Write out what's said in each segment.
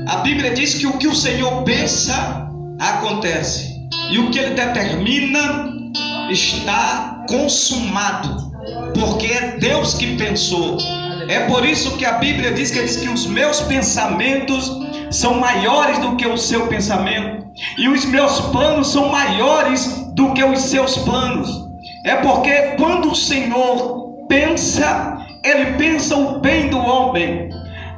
A Bíblia diz que o que o Senhor pensa, acontece. E o que Ele determina, está consumado. Porque é Deus que pensou. É por isso que a Bíblia diz que os meus pensamentos são maiores do que o seu pensamento. E os meus planos são maiores do que os seus planos. É porque quando o Senhor pensa, Ele pensa o bem do homem.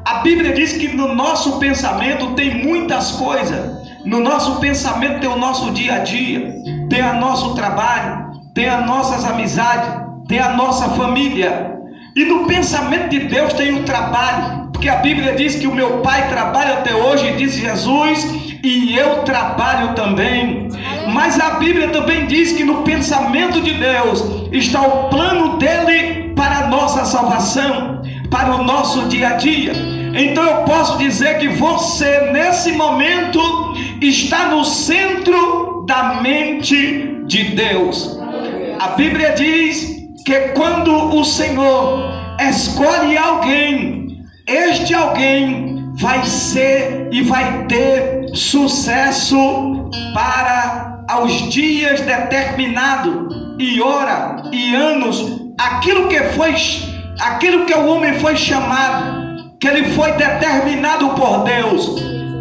A Bíblia diz que no nosso pensamento tem muitas coisas. No nosso pensamento tem o nosso dia a dia, tem o nosso trabalho, tem as nossas amizades, tem a nossa família. E no pensamento de Deus tem o trabalho, porque a Bíblia diz que o meu Pai trabalha até hoje, diz Jesus, e eu trabalho também. Mas a Bíblia também diz que no pensamento de Deus está o plano dele para a nossa salvação, para o nosso dia a dia. Então eu posso dizer que você nesse momento está no centro da mente de Deus. A Bíblia diz que quando o Senhor escolhe alguém, este alguém vai ser e vai ter sucesso para os dias determinados, e hora e anos, aquilo que o homem foi chamado, que ele foi determinado por Deus.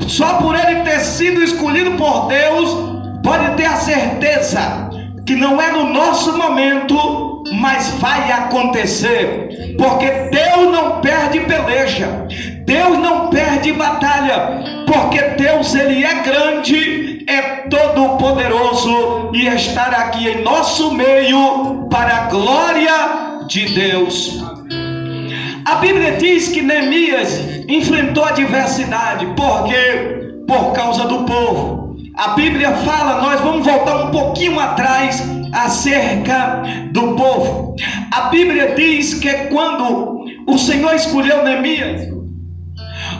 Só por ele ter sido escolhido por Deus, pode ter a certeza que não é no nosso momento, mas vai acontecer. Porque Deus não perde peleja, Deus não perde batalha, porque Deus, Ele é grande, é todo poderoso, e estar aqui em nosso meio para a glória de Deus. A Bíblia diz que Neemias enfrentou a adversidade. Por quê? Por causa do povo. A Bíblia fala, nós vamos voltar um pouquinho atrás acerca do povo. A Bíblia diz que quando o Senhor escolheu Neemias,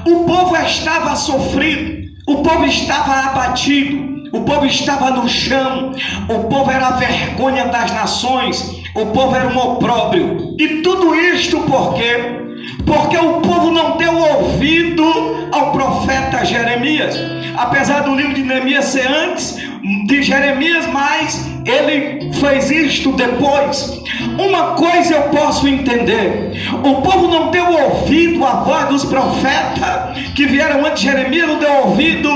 o povo estava sofrido, o povo estava abatido, o povo estava no chão, o povo era a vergonha das nações, o povo era um opróbrio. E tudo isto por quê? Porque o povo não deu ouvido ao profeta Jeremias. Apesar do livro de Neemias ser antes de Jeremias, mas ele fez isto depois. Uma coisa eu posso entender: o povo não deu ouvido à voz dos profetas que vieram antes de Jeremias, não deu ouvido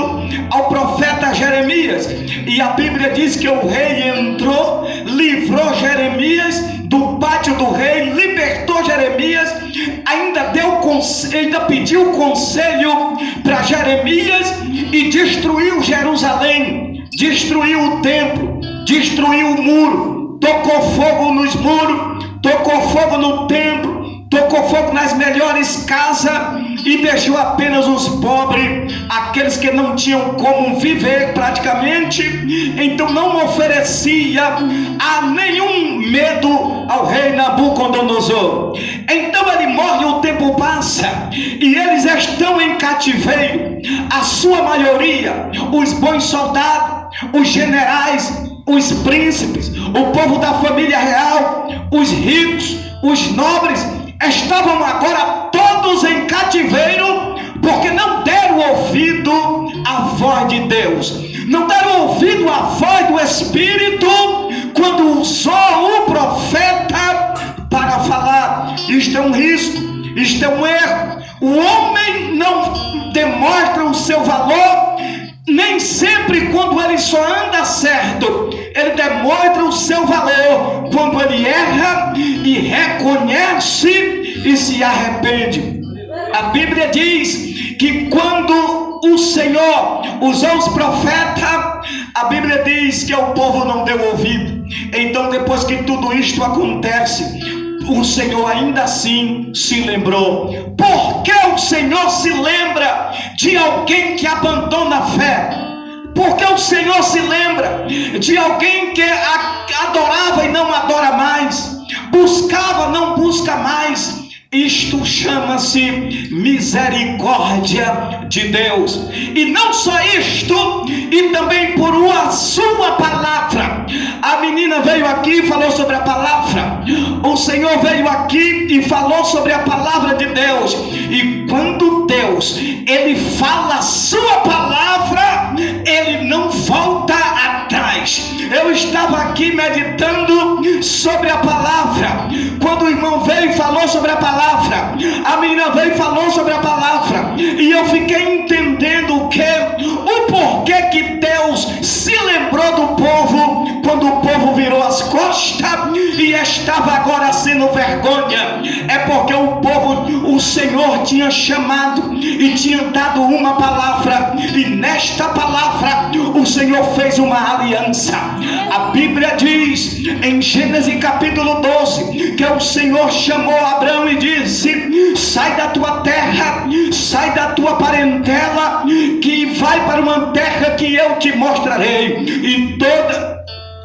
ao profeta Jeremias. E a Bíblia diz que o rei entrou, livrou Jeremias do pátio do rei, libertou Jeremias, ainda pediu conselho para Jeremias e destruiu Jerusalém, destruiu o templo, destruiu o muro, tocou fogo nos muros, tocou fogo no templo, tocou fogo nas melhores casas e deixou apenas os pobres, aqueles que não tinham como viver praticamente. Então não oferecia a nenhum medo ao rei Nabucodonosor. Então ele morre, o tempo passa e eles estão em cativeiro. A sua maioria, os bons soldados, os generais, os príncipes, o povo da família real, os ricos, os nobres, estavam agora todos em cativeiro, porque não deram ouvido à voz de Deus, não deram ouvido à voz do Espírito, quando usou o profeta para falar. Isto é um risco, isto é um erro. O homem não demonstra o seu valor, nem sempre quando ele só anda certo. Ele demonstra o seu valor quando ele erra e reconhece e se arrepende. A Bíblia diz que quando o Senhor usou os profetas, a Bíblia diz que o povo não deu ouvido. Então, depois que tudo isto acontece, o Senhor ainda assim se lembrou. Por que o Senhor se lembra de alguém que abandona a fé? Porque o Senhor se lembra de alguém que adorava e não adora mais, buscava, não busca mais. Isto chama-se misericórdia de Deus. E não só isto, e também por a sua palavra. A menina veio aqui e falou sobre a palavra. O Senhor veio aqui e falou sobre a palavra de Deus. E quando Deus Deus, Ele fala a sua palavra, Ele não volta atrás. Eu estava aqui meditando sobre a palavra, quando o irmão veio e falou sobre a palavra, a menina veio e falou sobre a palavra, e eu fiquei entendendo o porquê que Deus se lembrou do povo, quando o povo virou as costas e estava agora sendo vergonha. É porque o povo, o Senhor tinha chamado e tinha dado uma palavra, e nesta palavra o Senhor fez uma aliança. A Bíblia diz em Gênesis capítulo 12 que o Senhor chamou Abraão e disse: sai da tua terra, sai da tua parentela, que vai para uma terra que eu te mostrarei.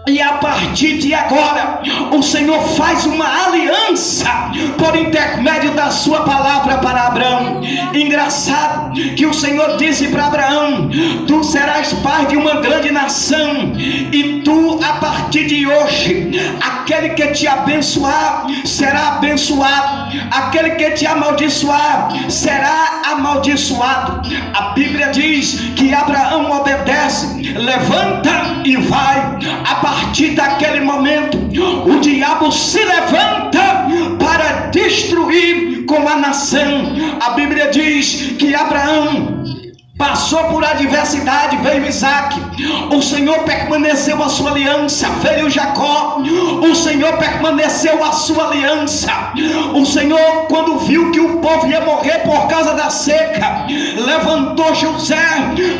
E a partir de agora, o Senhor faz uma aliança por intermédio da sua palavra para Abraão. Engraçado que o Senhor disse para Abraão: tu serás pai de uma grande nação, e tu, a partir de hoje, aquele que te abençoar será abençoado, aquele que te amaldiçoar será amaldiçoado. A Bíblia diz que Abraão obedece, levanta e vai. A partir daquele momento, o diabo se levanta para destruir com a nação. A Bíblia diz que Abraão passou por adversidade, veio Isaac, o Senhor permaneceu a sua aliança, veio Jacó, o Senhor permaneceu a sua aliança. O Senhor, quando viu que o povo ia morrer por causa da seca, levantou José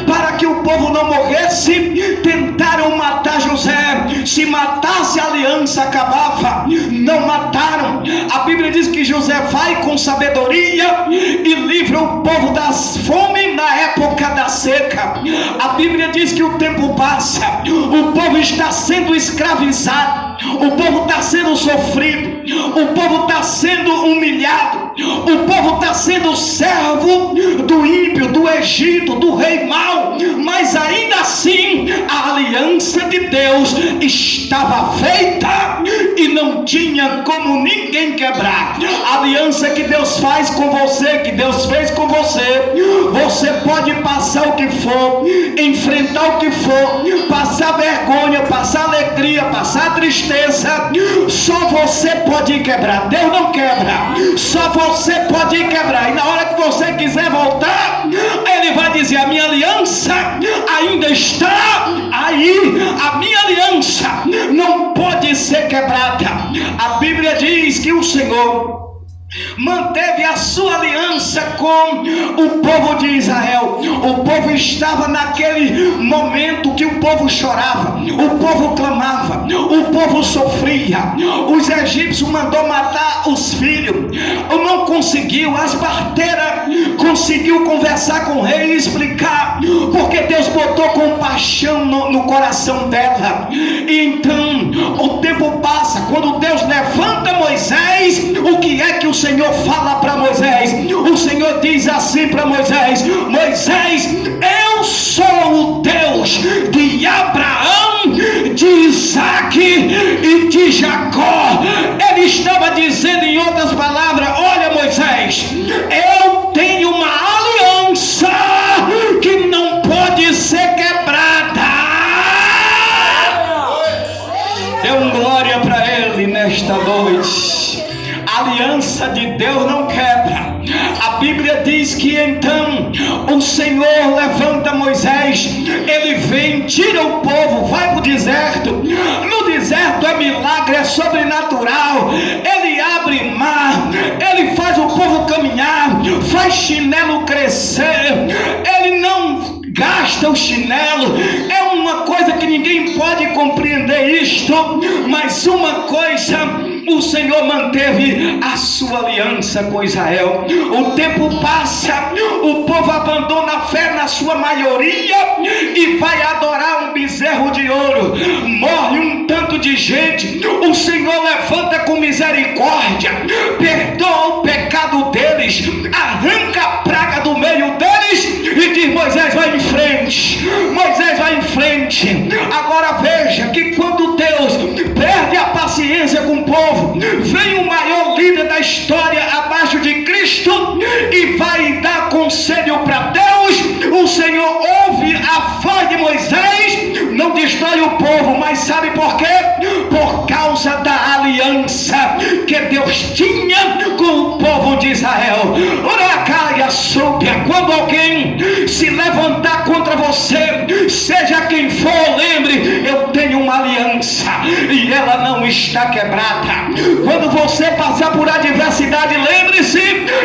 para que o povo não morresse. Tentaram matar José, se matasse a aliança acabava, não mataram. A Bíblia diz que José vai com sabedoria e livra o povo das fome na época da seca. A Bíblia diz que o tempo passa, o povo está sendo escravizado, o povo está sendo sofrido, o povo está sendo humilhado, o povo está sendo servo do ímpio, do Egito, do rei mau, mas ainda assim a aliança de Deus estava feita e não tinha como ninguém quebrar. A aliança que Deus faz com você, que Deus fez com você, você pode passar o que for, enfrentar o que for, passar vergonha, passar alegria, passar tristeza, só você pode quebrar. Deus não quebra, só você pode quebrar. E na hora que você quiser voltar, Ele vai dizer: a minha aliança ainda está aí, a minha aliança não pode ser quebrada. A Bíblia diz que o Senhor manteve a sua aliança com o povo de Israel. O povo estava naquele momento que o povo chorava, o povo clamava, o povo sofria. Os egípcios mandou matar os filhos, não conseguiu. As parteiras conseguiu conversar com o rei e explicar, porque Deus botou compaixão no coração dela. E então o tempo passa. Quando Deus levanta Moisés, o que é que o Senhor fala para Moisés? O Senhor diz assim para Moisés: Moisés, eu sou o Deus de Abraão, de Isaac e de Jacó. Ele estava dizendo, em outras palavras: olha, Moisés, eu tenho uma aliança que não pode ser quebrada. Dê um glória para Ele nesta noite. A aliança de Deus não quebra. A Bíblia diz que então o Senhor levanta Moisés, ele vem, tira o povo, vai para o deserto. No deserto é milagre, é sobrenatural. Ele abre mar, ele faz o povo caminhar, faz chinelo crescer. Ele não gasta o chinelo. É uma coisa que ninguém pode compreender isto, mas uma coisa: o Senhor manteve a sua aliança com Israel. O tempo passa, o povo abandona a fé na sua maioria e vai adorar um bezerro de ouro. Morre um tanto de gente. O Senhor levanta com misericórdia, perdoa o pecado deles, arranca a praga do meio deles e diz: Moisés, vai em frente. Moisés vai em frente. Agora veja que quando Deus perde a paciência com o povo, vem o maior líder da história abaixo de Cristo e vai dar conselho alguém se levantar contra você, seja quem for, lembre, eu tenho uma aliança e ela não está quebrada. Quando você passar por adversidade, lembre-se,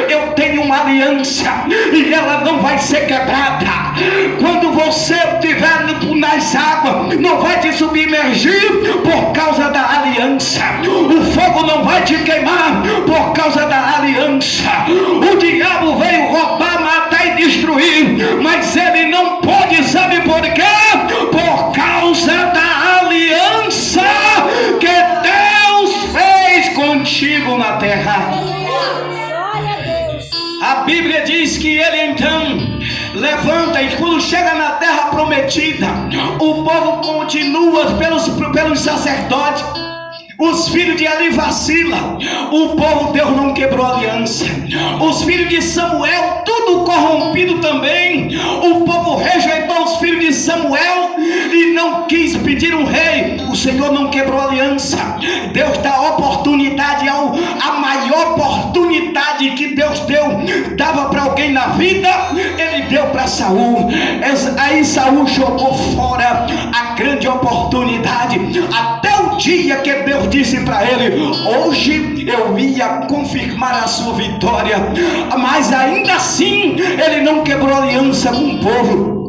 eu tenho uma aliança e ela não vai ser quebrada. Quando você estiver nas águas, não vai te submergir por causa da aliança. O fogo não vai te queimar por causa da aliança. O diabo veio roubar, matar e destruir, mas ele não pode, sabe por quê? Por causa da aliança que Deus fez contigo na terra. A Bíblia diz que ele então levanta, e quando chega na terra prometida, o povo continua pelos sacerdotes. Os filhos de Eli vacilam, o povo Deus não quebrou a aliança. Os filhos de Samuel, tudo corrompido também. O povo rejeitou os filhos de Samuel e não quis pedir um rei. O Senhor não quebrou a aliança. Deus dá oportunidade, a maior oportunidade que Deus dava para alguém na vida, ele deu para Saul. Aí Saul jogou fora a grande oportunidade, até o dia que Deus disse para ele: hoje eu ia confirmar a sua vitória. Mas ainda assim ele não quebrou aliança com o povo.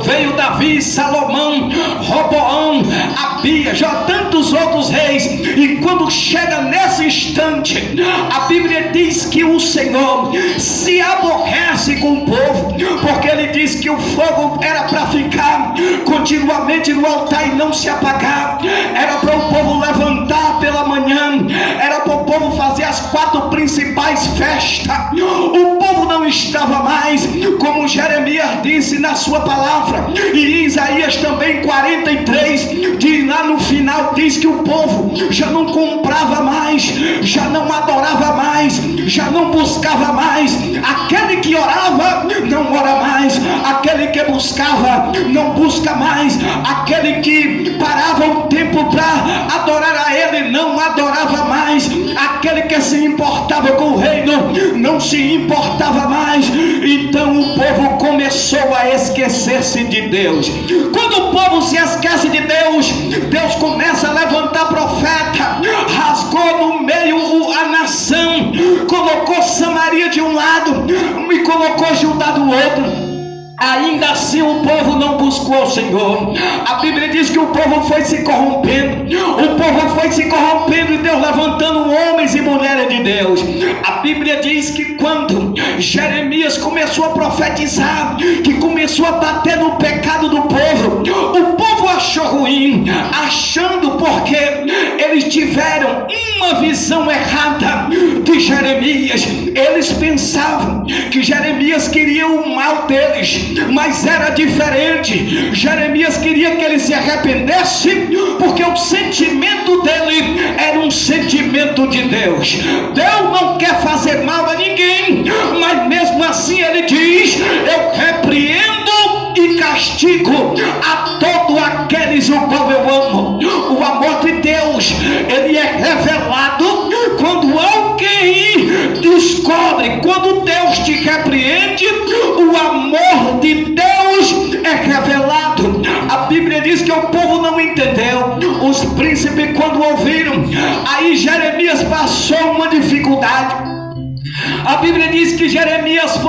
Veio Davi, Salomão, Roboão, Abias, já tantos outros reis. E quando chega nesse instante, a Bíblia diz que o Senhor se aborrece com o povo, porque ele diz que o fogo era para ficar continuamente no altar e não se apagar. Era para o povo levantar pela manhã, era para o povo fazer as 4 principais festas. O povo não estava mais, como Jeremias disse na sua palavra, e Isaías também 43, de lá no final diz que o povo já não comprava mais, já não adorava mais, já não buscava mais. Aquele que orava não ora mais, aquele que buscava não busca mais, aquele que parava um tempo para adorar a ele não adorava mais, aquele que se importava com o reino não se importava mais. Então o povo começou a esquecer-se de Deus. Quando o povo se esquece de Deus, Deus começa a levantar profeta, rasgou no meio a nação, colocou Samaria de um lado e colocou Judá do outro. Ainda assim o povo não buscou o Senhor. A Bíblia diz que o povo foi se corrompendo, e Deus levantando homens e mulheres de Deus. A Bíblia diz que quando Jeremias começou a profetizar, que começou a bater no pecado do povo, o povo achou ruim, achando, porque eles tiveram uma visão errada de Jeremias. Eles pensavam que Jeremias queria o mal deles, mas era diferente. Jeremias queria que ele se arrependesse, porque o sentimento dele era um sentimento de Deus. Deus não quer fazer mal a ninguém, mas mesmo assim ele diz: eu repreendo e castigo a todos aqueles o qual eu amo. O amor de Deus, ele é revelado quando alguém descobre. Quando Deus te repreende, o amor de Deus é revelado. A Bíblia diz que o povo não entendeu. Os príncipes, quando ouviram, aí Jeremias passou uma dificuldade. A Bíblia diz que Jeremias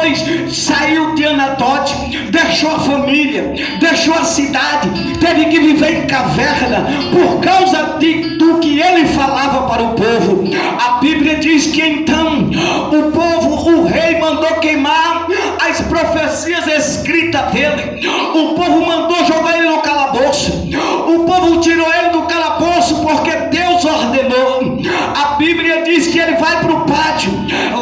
saiu de Anatote, deixou a família, deixou a cidade, teve que viver em caverna por causa do que ele falava para o povo. A Bíblia diz que então o rei mandou queimar as profecias escritas dele. O povo mandou jogar ele no calabouço. O povo tirou ele do calabouço porque Deus ordenou. A Bíblia diz que ele vai para o pátio.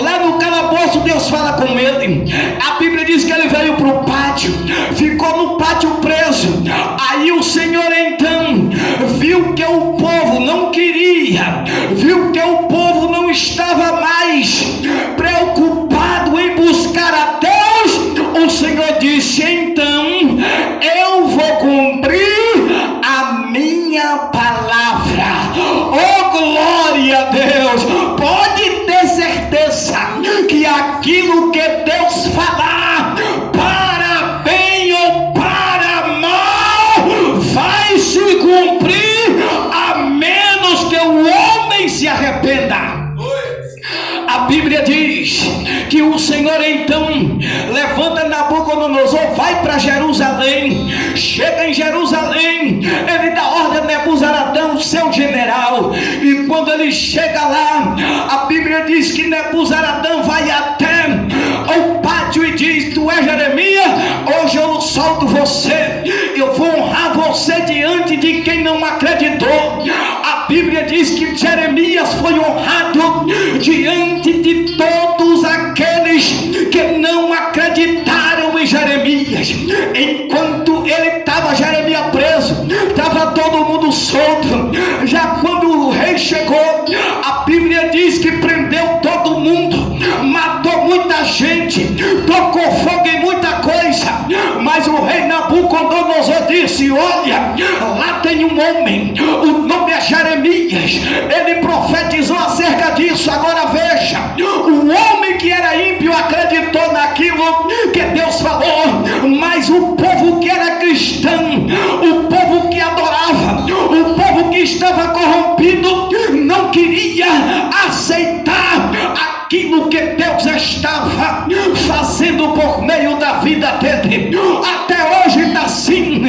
Lá no calabouço Deus fala com ele. A Bíblia diz que ele veio para o pátio, ficou no pátio preso. Aí o Senhor então viu que o povo não queria, viu que o povo não estava mais preocupado em buscar a Deus. O Senhor disse: então eu vou cumprir a minha palavra. Oh, glória a Deus! Pode ter certeza que aquilo que Deus falar, Nabucodonosor vai para Jerusalém. Chega em Jerusalém, ele dá ordem a Nebuzaradão, seu general, e quando ele chega lá, a Bíblia diz que Nebuzaradão vai até o pátio e diz: tu és Jeremias? Hoje eu solto você, eu vou honrar você diante de quem não acreditou. A Bíblia diz que Jeremias foi honrado diante de todos aqueles que não acreditaram em Jeremias. Enquanto ele estava, Jeremias preso, estava todo mundo solto. Já quando o rei chegou, a Bíblia diz que prendeu todo mundo, matou muita gente, tocou fogo em muita coisa. Mas o rei Nabucodonosor disse: olha, lá tem um homem, o nome é Jeremias, ele profetizou acerca disso. Agora veja, o homem que era ímpio acreditou naquilo que Deus falou, mas o povo que era cristão, o povo que adorava, o povo que estava corrompido, não queria aceitar aquilo que Deus estava fazendo por meio da vida dele. Até hoje está assim.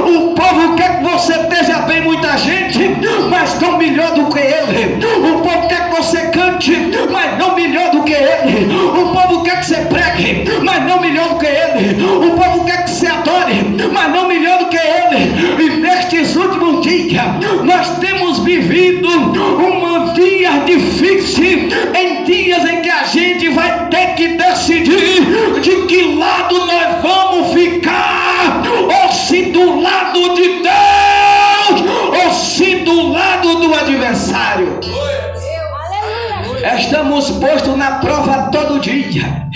O povo quer que você esteja bem, muita gente, mas não melhor do que ele. O povo quer que você cante, mas não melhor do que ele. O povo quer que você pregue, mas não melhor do que ele. O povo quer que você adore, mas não melhor do que ele. E nestes últimos dias nós temos vivido um dia difícil, em dias em que a gente vai ter que decidir de que lado nós vamos ficar, ou se do lado de Deus, ou se do lado do adversário. Estamos postos na prova todo dia,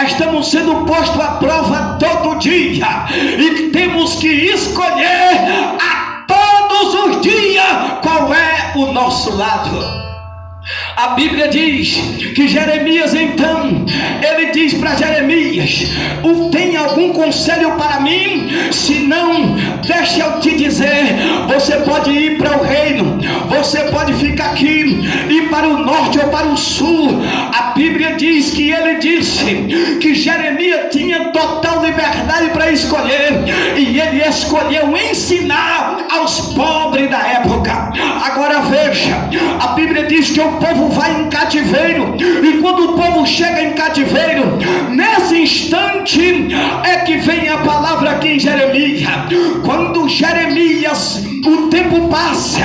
estamos sendo postos à prova todo dia, e temos que escolher a todos os dias qual é o nosso lado. A Bíblia diz que Jeremias, então, ele diz para Jeremias: tem algum conselho para mim? Se não, deixa eu te dizer, você pode ir para o reino, você pode ficar aqui, ir para o norte ou para o sul. A Bíblia diz que ele disse que Jeremias tinha total liberdade para escolher, e ele escolheu ensinar aos pobres da época. Agora veja, a Bíblia diz que o povo vai em cativeiro, e quando o povo chega em cativeiro, nesse instante é que vem a palavra aqui em Jeremias. Quando Jeremias, o tempo passa,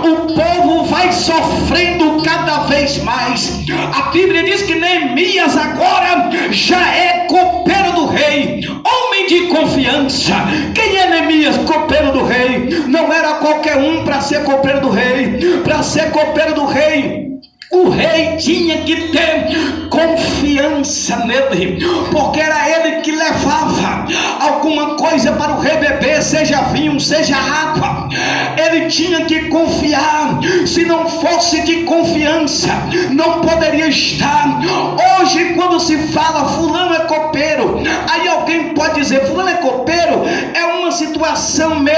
o povo vai sofrendo cada vez mais. A Bíblia diz que Neemias agora já é copeiro do rei, homem de confiança. Quem é Neemias? Copeiro do rei. Não era qualquer um para ser copeiro do rei. Para ser copeiro do rei, o rei tinha que ter confiança nele, porque era ele que levava alguma coisa para o rei beber, seja vinho, seja água. Ele tinha que confiar. Se não fosse de confiança, não poderia estar. Hoje, quando se fala fulano é copeiro, aí alguém pode dizer fulano é copeiro, é uma situação meio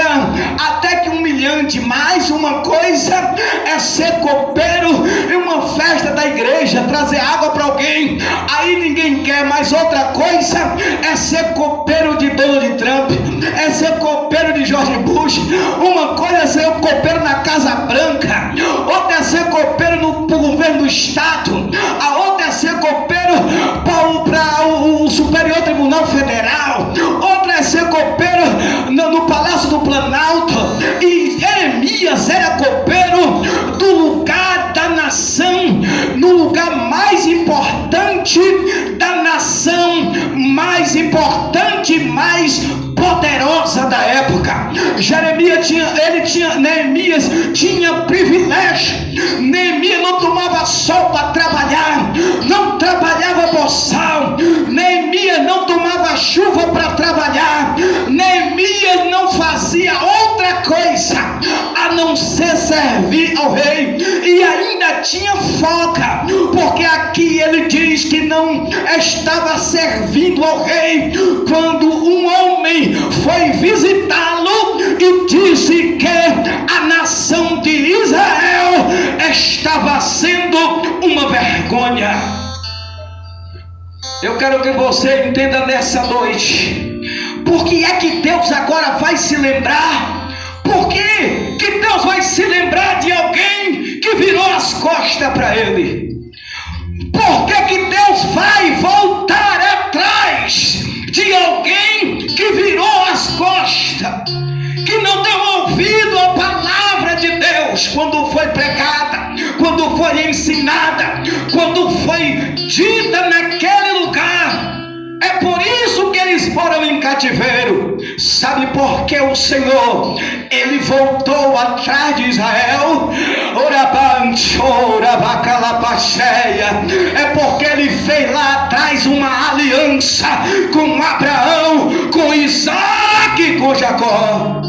até que humilhante. Mais uma coisa é ser copeiro em uma festa da igreja, trazer água para alguém, aí ninguém quer. Mais outra coisa é ser copeiro de Donald Trump, é ser copeiro de George Bush. Uma coisa é ser copeiro na Casa Branca, outra é ser copeiro no governo do estado, a outra é ser copeiro para o Superior Tribunal Federal, outra é ser copeiro no Palácio do Planalto. E Jeremias era copeiro do lugar da nação, no lugar mais importante da nação, mais importante, mais poderosa da época. Neemias tinha privilégio. Neemias não tomava sol para trabalhar, não trabalhava boçal. Neemias não tomava chuva para trabalhar. Neemias não fazia outra coisa a não ser servir ao rei, e ainda tinha folga, porque aqui ele diz que não estava servindo ao rei quando um homem foi visitá-lo e disse que a nação de Israel estava sendo uma vergonha. Eu quero que você entenda nessa noite, se lembrar? Por que Deus vai se lembrar de alguém que virou as costas para Ele? Por que Deus vai voltar atrás de alguém que virou as costas, que não deu ouvido à palavra de Deus quando foi pregada, quando foi ensinada, quando foi dita naquele lugar? É por isso que eles foram em cativeiro. Sabe por que o Senhor, Ele voltou atrás de Israel? É porque Ele fez lá atrás uma aliança com Abraão, com Isaac e com Jacó.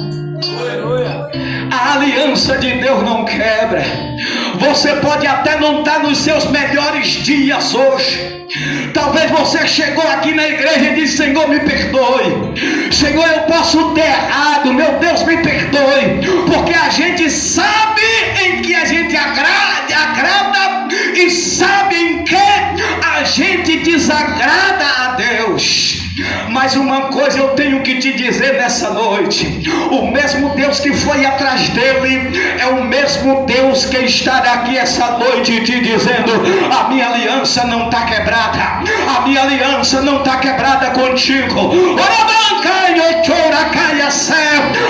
A aliança de Deus não quebra. Você pode até não estar nos seus melhores dias hoje. Talvez você chegou aqui na igreja e disse: Senhor, me perdoe. Senhor, eu posso ter errado. Meu Deus, me perdoe. Porque a gente sabe em que a gente agrada e sabe em que a gente desagrada a Deus. Mas uma coisa eu tenho que te dizer nessa noite: o mesmo Deus que foi atrás dele é o mesmo Deus que está aqui essa noite te dizendo: a minha aliança não está quebrada, a minha aliança não está quebrada contigo.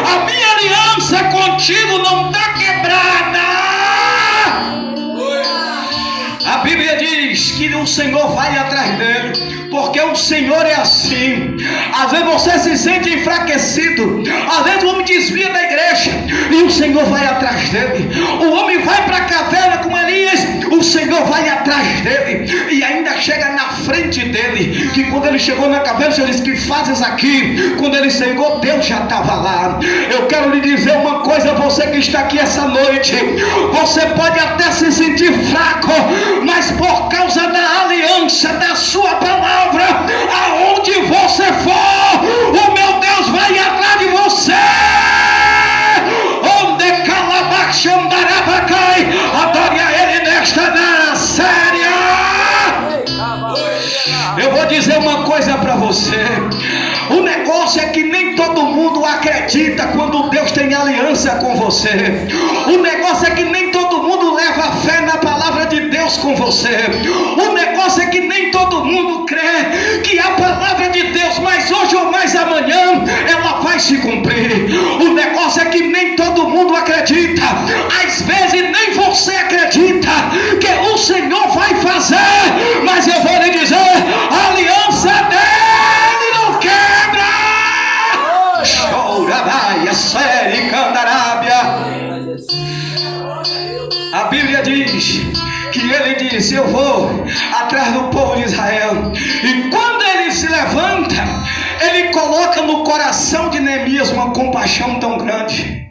A minha aliança contigo não está quebrada. A Bíblia diz que o Senhor vai atrás dele, porque o Senhor é assim. Às vezes você se sente enfraquecido, às vezes o homem desvia da igreja e o Senhor vai atrás dele. O homem vai para a caverna com Elias, o Senhor vai atrás dele e ainda chega na frente dele. Que quando ele chegou na caverna, o Senhor disse: que fazes aqui? Quando ele chegou, Deus já estava lá. Eu quero lhe dizer uma coisa, você que está aqui essa noite, você pode até se sentir fraco, mas por causa da aliança da sua palavra, aonde você for, o meu Deus vai atrás de você. Onde calabaxandarabacai, adore a Ele nesta série. Eu vou dizer uma coisa para você: o negócio é que nem todo mundo acredita quando Deus tem aliança com você. O negócio é que nem todo mundo leva fé na palavra de Deus com você. O negócio é que nem todo mundo crê que a palavra de Deus, mais hoje ou mais amanhã, ela vai se cumprir. O negócio é que nem todo mundo acredita, às vezes nem você acredita que o Senhor vai fazer. Mas eu vou lhe dizer: a aliança dele não quebra. Chourabaia, série, candarábia. A Bíblia diz que ele disse: eu vou atrás do povo de Israel. E quando ele se levanta, ele coloca no coração de Neemias uma compaixão tão grande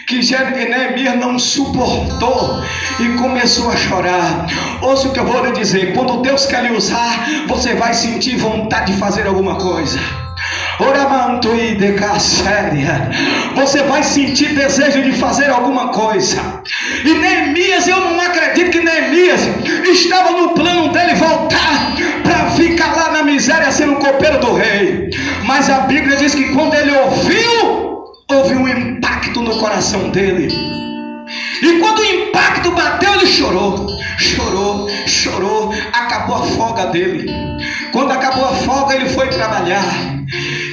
que Neemias não suportou e começou a chorar. Ouça o que eu vou lhe dizer: quando Deus quer lhe usar, você vai sentir vontade de fazer alguma coisa. Você vai sentir desejo de fazer alguma coisa. E Neemias, eu não acredito que Neemias estava no plano dele voltar para ficar lá na miséria sendo copeiro do rei. Mas a Bíblia diz que quando ele ouviu, houve um impacto no coração dele. E quando o impacto bateu, ele chorou. Acabou a folga dele. Quando acabou a folga, ele foi trabalhar.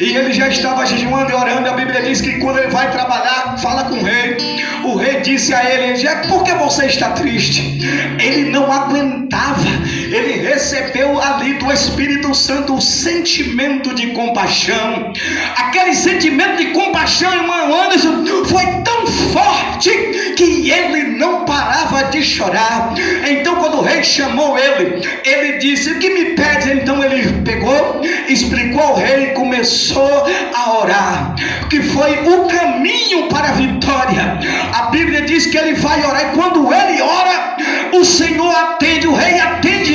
E ele já estava jejuando e orando. A Bíblia diz que quando ele vai trabalhar, fala com o rei. O rei disse a ele: por que você está triste? Ele não aguentava. Ele recebeu ali do Espírito Santo o sentimento de compaixão. Aquele sentimento de compaixão, irmão Anderson, foi tão forte que ele não parava de chorar. Então quando o rei chamou ele, ele disse: o que me pede? Então ele pegou, explicou ao rei e começou a orar, que foi o caminho para a vitória. A Bíblia diz que ele vai orar, e quando ele ora, o Senhor atende, o rei atende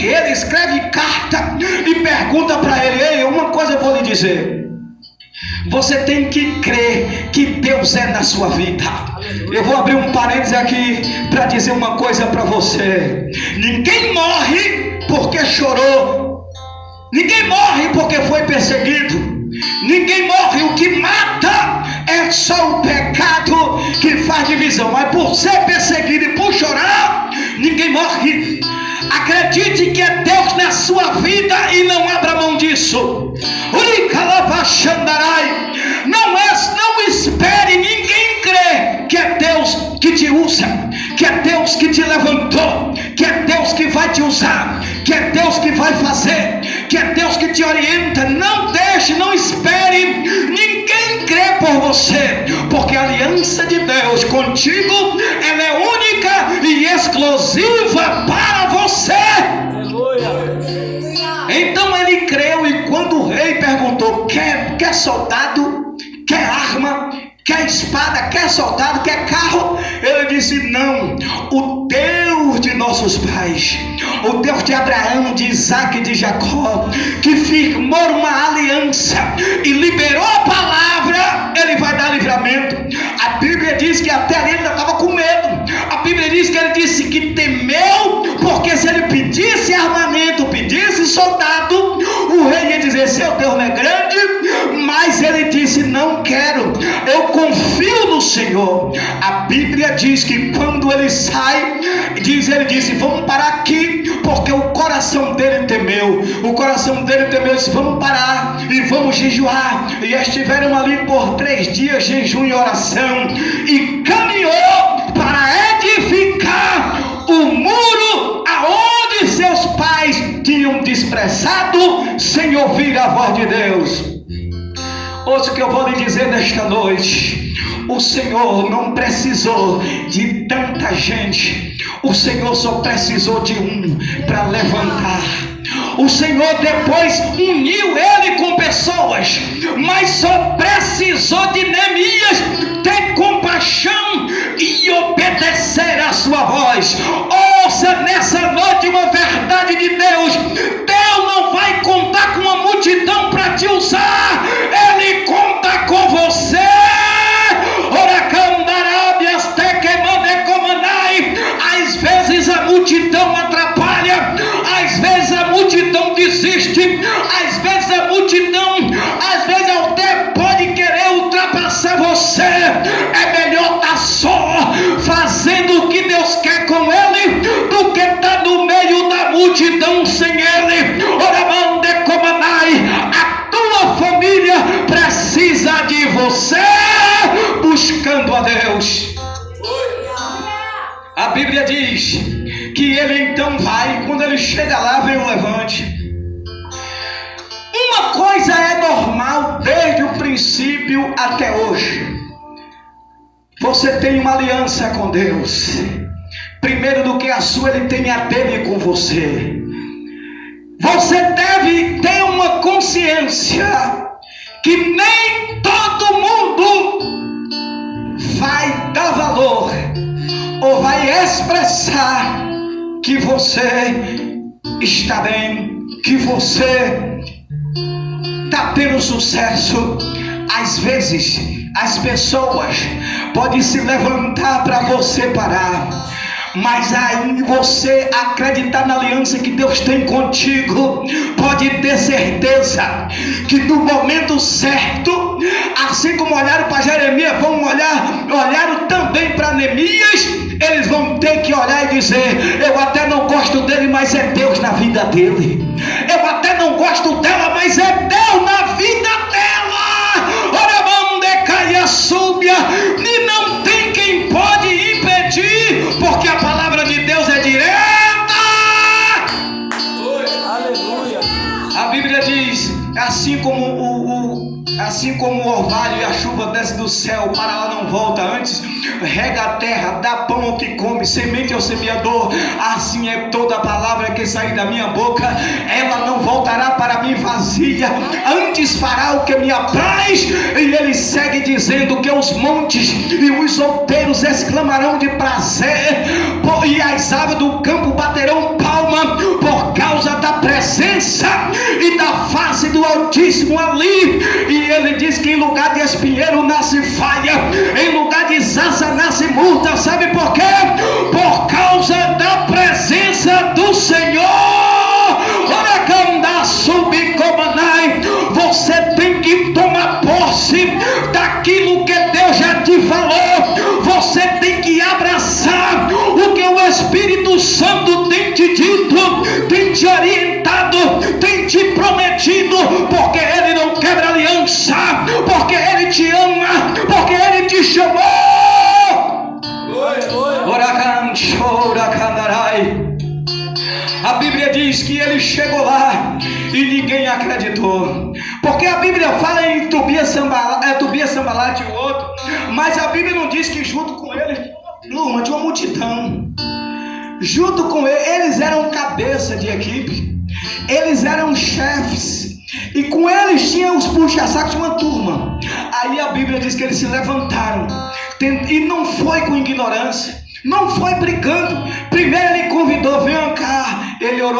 ele, escreve carta e pergunta para ele: ei, uma coisa eu vou lhe dizer, você tem que crer que Deus é na sua vida. Eu vou abrir um parênteses aqui para dizer uma coisa para você: ninguém morre porque chorou, ninguém morre porque foi perseguido, ninguém morre. O que martirizam, mas por ser perseguido e por chorar, ninguém morre. Acredite que é Deus na sua vida e não abra mão disso. Não espere ninguém crer que é Deus que te usa, que é Deus que te levantou, que é Deus que vai te usar, que é Deus que vai fazer, que é Deus que te orienta. Não deixe, não espere ninguém crer por você, porque a aliança de Deus contigo, ela é única e exclusiva para você. Então ele creu, e quando o rei perguntou: quer soldado, quer arma, quer espada, quer soldado, quer carro? Ele disse: não, o Deus de nossos pais, o Deus de Abraão, de Isaac e de Jacó, que firmou uma aliança e liberou a palavra, ele vai dar livramento. A Bíblia diz que até ali ele ainda estava com medo. A Bíblia diz que ele disse que temeu, porque se ele pedisse armamento, pedisse soldado, o rei ia dizer: seu Deus não é grande. Mas ele disse: não quero, eu confio no Senhor. A Bíblia diz que quando ele sai, ele disse: vamos parar aqui, porque o coração dele temeu. O coração dele temeu, disse: vamos parar e vamos jejuar. E estiveram ali por 3 dias, jejum e oração, e caminhou para edificar o muro aonde seus pais tinham desprezado, sem ouvir a voz de Deus. Ouça o que eu vou lhe dizer nesta noite: o Senhor não precisou de tanta gente, o Senhor só precisou de um para levantar. O Senhor depois uniu ele com pessoas, mas só precisou de Neemias ter compaixão e obedecer a sua voz. Ouça nessa noite uma verdade de Deus: Deus não vai contar com uma multidão para te usar, Ele conta com você. Às vezes a multidão atrapalha, às vezes a multidão desiste, às vezes a multidão, até pode querer ultrapassar você. É melhor estar só, fazendo o que Deus quer com ele, do que estar no meio da multidão sem ele. A tua família precisa de você, buscando a Deus. A Bíblia diz que ele então vai, quando ele chega lá, vem o levante. Uma coisa é normal desde o princípio até hoje: você tem uma aliança com Deus. Primeiro do que a sua, ele tem a dele com você. Você deve ter uma consciência que nem todo mundo vai dar valor ou vai expressar que você está bem, que você está tendo sucesso. Às vezes as pessoas podem se levantar para você parar, mas aí você acreditar na aliança que Deus tem contigo, pode ter certeza que no momento certo, assim como olharam para Jeremias, vão olharam também para Neemias. Eles vão ter que olhar e dizer: eu até não gosto dele, mas é Deus na vida dele. Eu até não gosto dela, mas é Deus na vida dela. E não tem quem pode impedir, porque a palavra de Deus é direta. Aleluia. A Bíblia diz: assim como o orvalho e a chuva desce do céu, para lá não volta, antes rega a terra, dá pão ao que come, semente ao semeador, assim é toda a palavra que sair da minha boca, ela não voltará para mim vazia, antes fará o que me apraz. E ele segue dizendo que os montes e os outeiros exclamarão de prazer, e as aves do campo baterão palma por causa da presença e da face do Altíssimo ali. E ele diz que em lugar de espinheiro nasce faia, em lugar de zaza nasce murta. Sabe por quê? Por causa da presença do Senhor. Você tem que tomar posse daquilo que Deus já te falou. Você tem que te orientado, tem te prometido, porque Ele não quebra aliança, porque Ele te ama, porque Ele te chamou. A Bíblia diz que ele chegou lá e ninguém acreditou, porque a Bíblia fala em Tobias, Sambalate e o outro, mas a Bíblia não diz que junto com ele uma de uma multidão. Junto com ele, eles eram cabeça de equipe, eles eram chefes, e com eles tinha os puxa-sacos de uma turma. Aí a Bíblia diz que eles se levantaram, e não foi com ignorância, não foi brigando. Primeiro ele convidou, venham cá. Ele orou